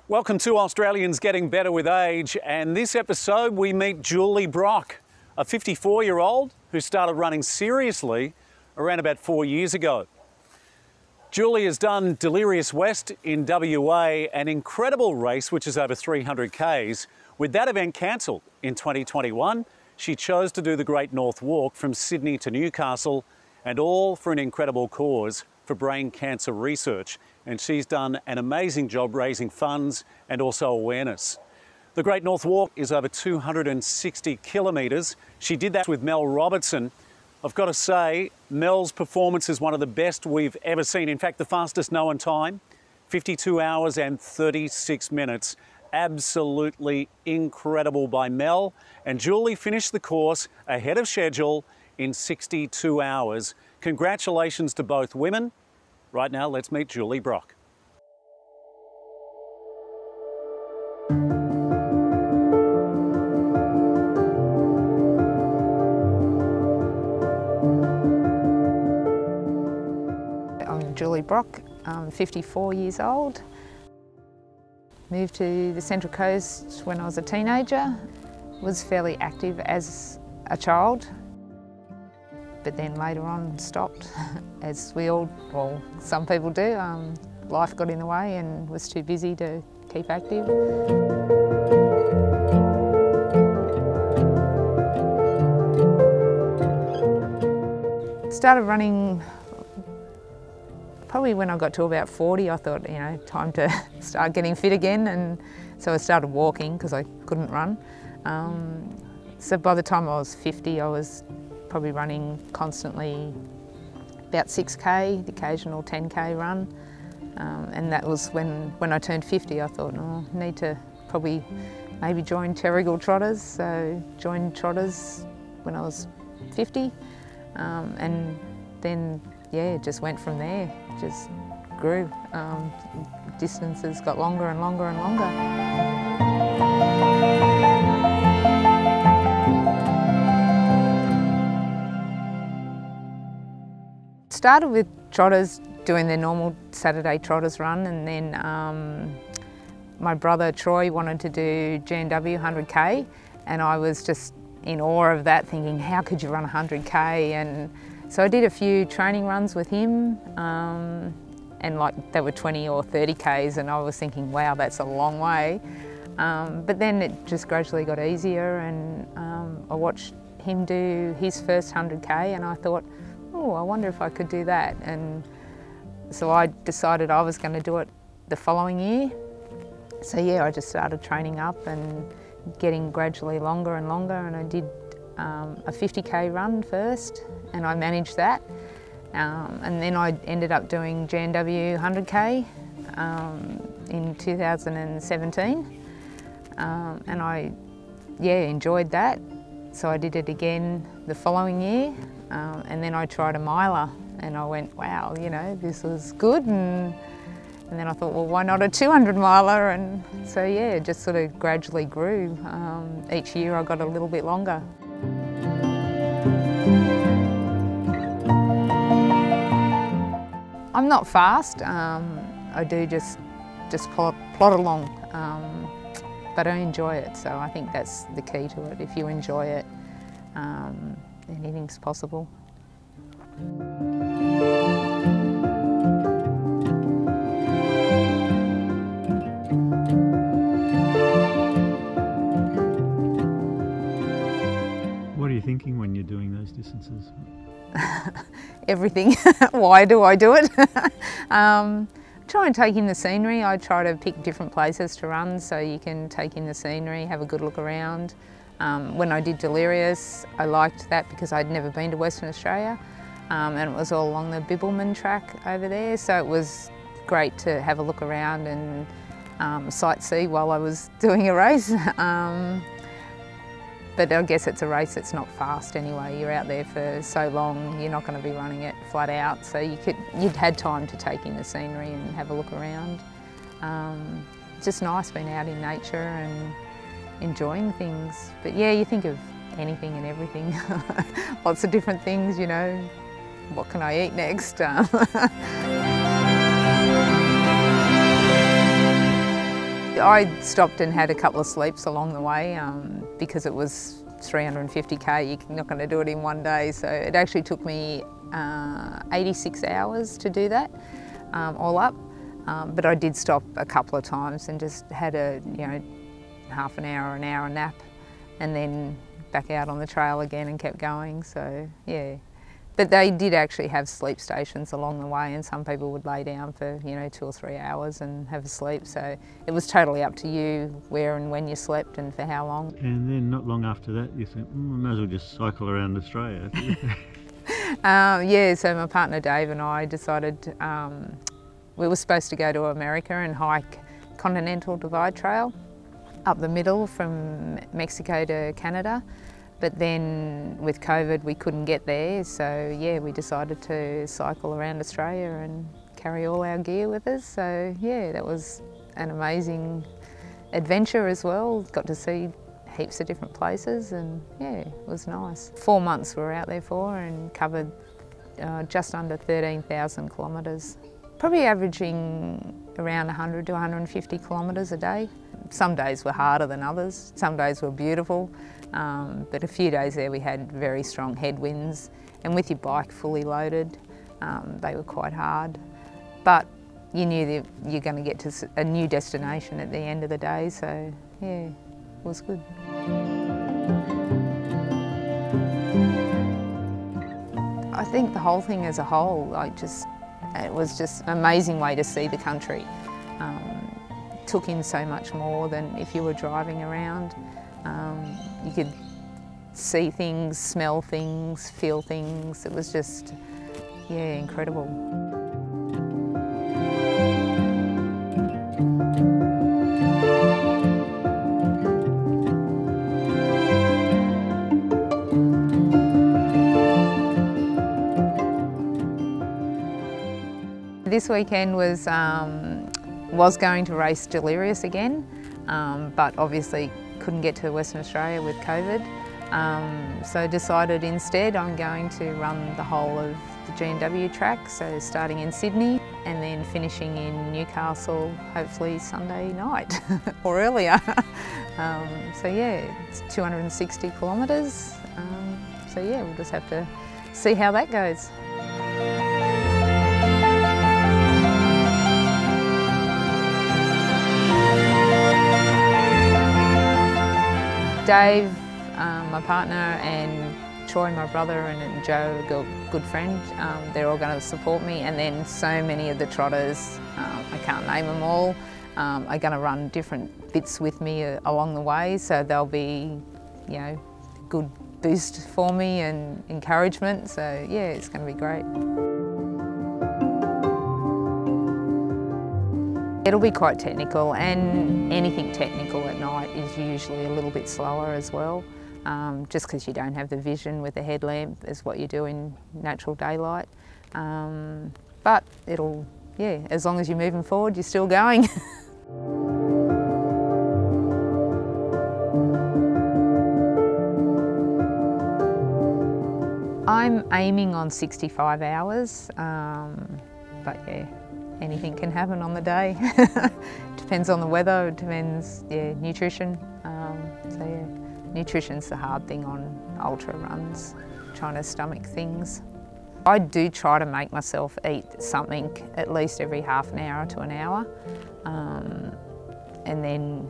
Welcome to Australians Getting Better with Age, and this episode we meet Julie Brock, a 54-year-old who started running seriously around about 4 years ago. Julie has done Delirious W.E.S.T in WA, an incredible race which is over 300 Ks. With that event cancelled in 2021, she chose to do the Great North Walk from Sydney to Newcastle, and all for an incredible cause for brain cancer research. And she's done an amazing job raising funds and also awareness. The Great North Walk is over 260 kilometres. She did that with Mel Robertson. I've got to say, Mel's performance is one of the best we've ever seen. In fact, the fastest known time, 52 hours and 36 minutes. Absolutely incredible by Mel. And Julie finished the course ahead of schedule in 62 hours. Congratulations to both women. Right now, let's meet Julie Brock. I'm Julie Brock, I'm 54 years old. Moved to the Central Coast when I was a teenager. Was fairly active as a child, but then later on stopped, as we all, well, some people do. Life got in the way and was too busy to keep active. Started running probably when I got to about 40. I thought, you know, time to start getting fit again, and so I started walking because I couldn't run. So by the time I was 50, I was probably running constantly about 6K, the occasional 10K run. And that was when I turned 50, I thought, oh, I need to probably maybe join Terrigal Trotters. So joined Trotters when I was 50. And then, yeah, it just went from there, just grew. Distances got longer and longer and longer. Started with trotters doing their normal Saturday trotters run, and then my brother Troy wanted to do G&W 100K, and I was just in awe of that, thinking, how could you run 100K? And so I did a few training runs with him, and like they were 20 or 30 Ks, and I was thinking, wow, that's a long way. But then it just gradually got easier, and I watched him do his first 100K, and I thought, oh, I wonder if I could do that. And so I decided I was going to do it the following year. So yeah, I just started training up and getting gradually longer and longer, and I did a 50K run first, and I managed that. And then I ended up doing G&W 100K in 2017. And I, yeah, enjoyed that. So I did it again the following year. And then I tried a miler, and I went, wow, you know, this was good. And then I thought, well, why not a 200 miler? And so, yeah, it just sort of gradually grew. Each year I got a little bit longer. I'm not fast. I do just plod along, but I enjoy it. So I think that's the key to it. If you enjoy it, anything's possible. What are you thinking when you're doing those distances? Everything. Why do I do it? Try and take in the scenery. I try to pick different places to run so you can take in the scenery, have a good look around. When I did Delirious, I liked that because I'd never been to Western Australia, and it was all along the Bibbulmun track over there, so it was great to have a look around and sightsee while I was doing a race. But I guess it's a race that's not fast anyway. You're out there for so long, you're not going to be running it flat out, so you'd had time to take in the scenery and have a look around. It's just nice being out in nature and enjoying things. But yeah, you think of anything and everything. Lots of different things, you know. What can I eat next? I stopped and had a couple of sleeps along the way because it was 350k, you're not going to do it in one day. So it actually took me 86 hours to do that, all up. But I did stop a couple of times and just had a, half an hour nap, and then back out on the trail again and kept going, so yeah. But they did actually have sleep stations along the way, and some people would lay down for 2 or 3 hours and have a sleep, so it was totally up to you where and when you slept and for how long. And then not long after that you think, I might as well just cycle around Australia. Yeah, so my partner Dave and I decided we were supposed to go to America and hike Continental Divide Trail up the middle from Mexico to Canada. But then with COVID we couldn't get there, so yeah, we decided to cycle around Australia and carry all our gear with us. So yeah, that was an amazing adventure as well. Got to see heaps of different places, and yeah, it was nice. 4 months we were out there for and covered just under 13,000 kilometres. Probably averaging around 100 to 150 kilometres a day. Some days were harder than others, some days were beautiful, but a few days there we had very strong headwinds, and with your bike fully loaded, they were quite hard. But you knew that you're going to get to a new destination at the end of the day, so yeah, it was good. I think the whole thing as a whole, it was just an amazing way to see the country. Took in so much more than if you were driving around. You could see things, smell things, feel things. It was just, yeah, incredible. This weekend was going to race Delirious again, but obviously couldn't get to Western Australia with COVID. So decided instead I'm going to run the whole of the G&W track, so starting in Sydney and then finishing in Newcastle, hopefully Sunday night or earlier. So yeah, it's 260 kilometres. So yeah, we'll just have to see how that goes. Dave, my partner, and Troy, my brother, and Joe, a good friend, they're all going to support me, and then so many of the trotters, I can't name them all, are going to run different bits with me along the way, so they'll be, good boost for me and encouragement, so yeah, it's going to be great. It'll be quite technical, and anything technical at night is usually a little bit slower as well, just because you don't have the vision with the headlamp as what you do in natural daylight. But it'll, yeah, as long as you're moving forward, you're still going. I'm aiming on 65 hours, but yeah. Anything can happen on the day. Depends on the weather, it depends, yeah, nutrition. So yeah, nutrition's the hard thing on ultra runs, trying to stomach things. I do try to make myself eat something at least every half an hour to an hour. And then,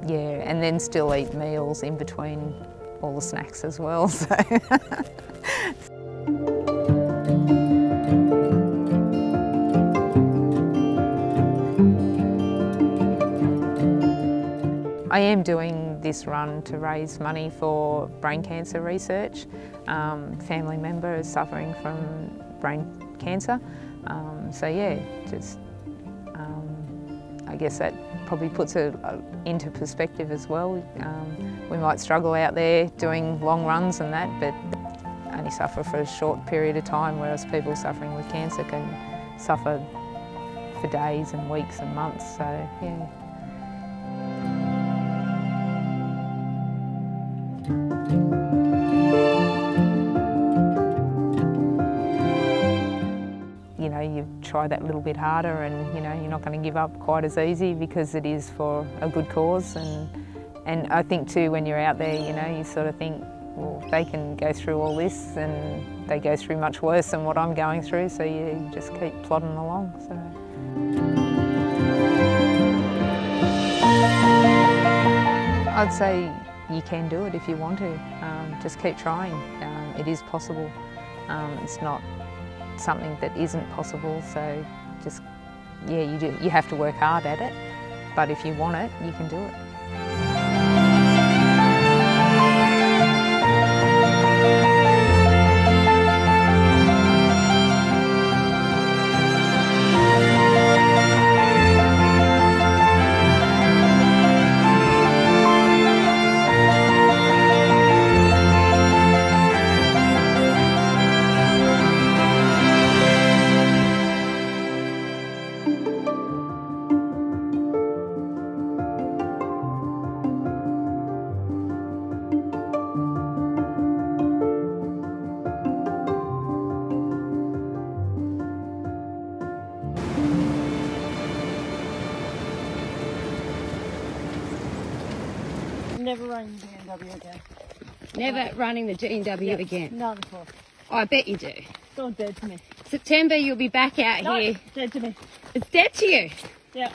yeah, and then still eat meals in between all the snacks as well, so. I am doing this run to raise money for brain cancer research. Family member is suffering from brain cancer. So yeah, just I guess that probably puts it into perspective as well. We might struggle out there doing long runs and that, but only suffer for a short period of time, whereas people suffering with cancer can suffer for days and weeks and months, so yeah. You've try that little bit harder, and you know, you're not going to give up quite as easy because it is for a good cause. And I think too, when you're out there, you know, you sort of think, well, they can go through all this and they go through much worse than what I'm going through, so you just keep plodding along. So. I'd say you can do it if you want to. Just keep trying. It is possible. It's not something that isn't possible, so just, yeah, you have to work hard at it, but if you want it, you can do it. Never running the G&W again. Never running the G&W again. Not at all. Oh, I bet you do. It's all dead to me. September, you'll be back out No, here. it's dead to me. It's dead to you. Yeah.